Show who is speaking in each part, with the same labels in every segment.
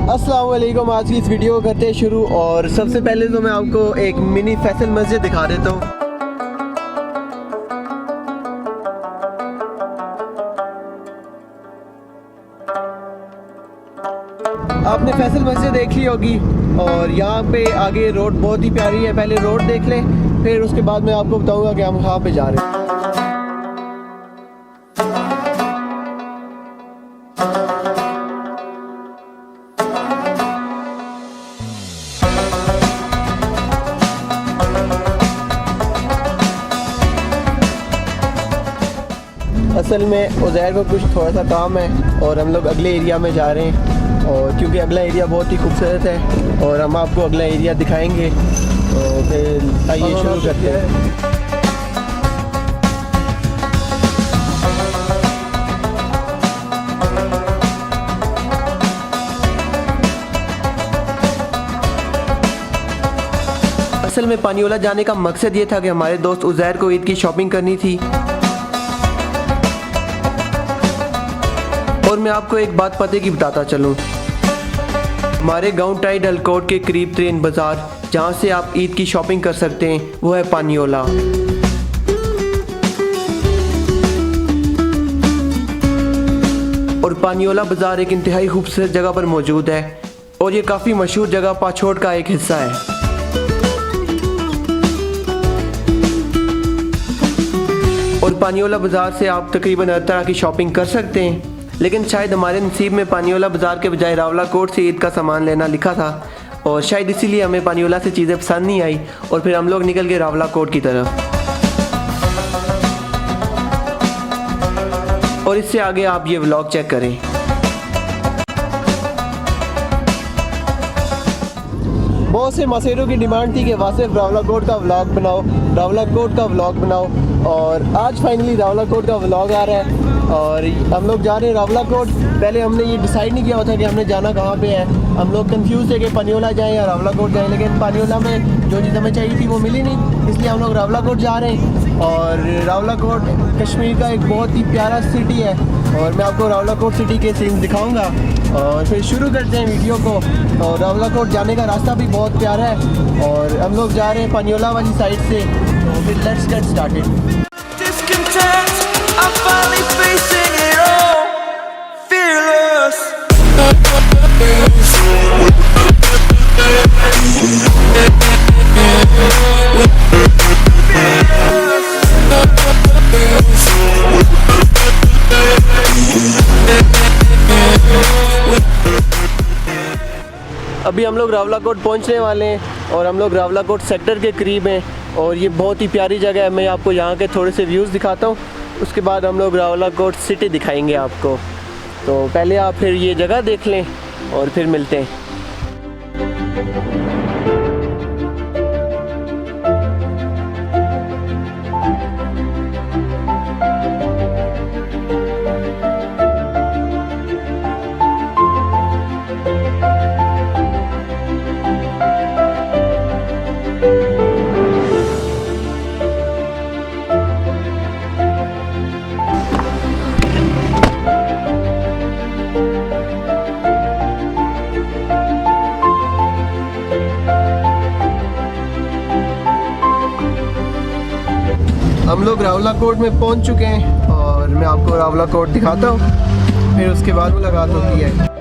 Speaker 1: अस्सलाम वालेकुम। आज की इस वीडियो को करते हैं शुरू। और सबसे पहले तो मैं आपको एक मिनी फैसल मस्जिद दिखा देता हूँ। आपने फैसल मस्जिद देख ली होगी और यहाँ पे आगे रोड बहुत ही प्यारी है। पहले रोड देख लें, फिर उसके बाद मैं आपको बताऊँगा कि हम कहाँ पे जा रहे हैं। असल में उज़ैर को कुछ थोड़ा सा काम है और हम लोग अगले एरिया में जा रहे हैं, और क्योंकि अगला एरिया बहुत ही खूबसूरत है और हम आपको अगला एरिया दिखाएंगे। तो फिर आइए शुरू करते हैं। असल में पानीवाला जाने का मकसद ये था कि हमारे दोस्त उज़ैर को ईद की शॉपिंग करनी थी। और मैं आपको एक बात पते की बताता चलूँ, हमारे गांव टाई डलकोट के करीब ट्रेन बाज़ार जहां से आप ईद की शॉपिंग कर सकते हैं वो है पानीवाला। और पानीवाला बाज़ार एक इंतहाई खूबसूरत जगह पर मौजूद है और ये काफ़ी मशहूर जगह पाछोड़ का एक हिस्सा है। और पानीवाला बाज़ार से आप तकरीबन हर तरह की शॉपिंग कर सकते हैं, लेकिन शायद हमारे नसीब में पानीवाला बाज़ार के बजाय रावला कोट से ईद का सामान लेना लिखा था और शायद इसीलिए हमें पानीवाला से चीज़ें पसंद नहीं आई और फिर हम लोग निकल गए रावला कोट की तरफ। और इससे आगे आप ये व्लॉग चेक करें। बहुत से मसेरों की डिमांड थी कि वासिफ रावला कोट का व्लॉग बनाओ, रावला कोट का व्लॉग बनाओ, और आज फाइनली रावला कोट का व्लॉग आ रहा है और हम लोग जा रहे हैं रावला कोट। पहले हमने ये डिसाइड नहीं किया था कि हमने जाना कहाँ पे है। हम लोग कंफ्यूज थे कि पानीवाला जाएं या रावला कोट जाएं, लेकिन पानीवाला में जो चीज़ हमें चाहिए थी वो मिली नहीं, इसलिए हम लोग रावला कोट जा रहे हैं। और रावला कोट कश्मीर का एक बहुत ही प्यारा सिटी है और मैं आपको रावला कोट सिटी के सीन दिखाऊँगा और फिर शुरू करते हैं वीडियो को। और रावला कोट जाने का रास्ता भी बहुत प्यारा है और हम लोग जा रहे हैं पानीवाला वाली साइड से। तो फिर लेट्स गेट स्टार्टेड। अभी हम लोग रावला कोट पहुंचने वाले हैं और हम लोग रावला कोट सेक्टर के करीब हैं और ये बहुत ही प्यारी जगह है। मैं आपको यहाँ के थोड़े से व्यूज़ दिखाता हूँ, उसके बाद हम लोग रावला कोट सिटी दिखाएंगे आपको। तो पहले आप फिर ये जगह देख लें और फिर मिलते हैं। हम लोग रावला कोट में पहुंच चुके हैं और मैं आपको रावला कोट दिखाता हूँ, फिर उसके बाद मुलाकात होती है।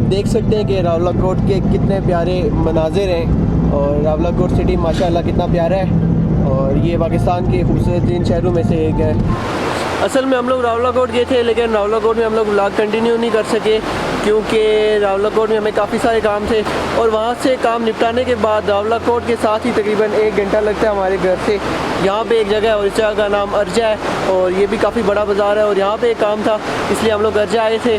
Speaker 1: देख सकते हैं कि रावला कोट के कितने प्यारे मनाजिर हैं और रावला कोट सिटी माशाल्लाह कितना प्यारा है और ये पाकिस्तान के खूबसूरत तीन शहरों में से एक है। असल में हम लोग रावला कोट गए थे, लेकिन रावला कोट में हम लोग व्लॉग कंटिन्यू नहीं कर सके क्योंकि रावला कोट में हमें काफ़ी सारे काम थे और वहाँ से काम निपटाने के बाद रावला कोट के साथ ही तकरीबन 1 घंटा लगता है हमारे घर से। यहाँ पे एक जगह है और इस जगह का नाम अर्जा है और ये भी काफ़ी बड़ा बाज़ार है और यहाँ पे एक काम था इसलिए हम लोग अर्जा आए थे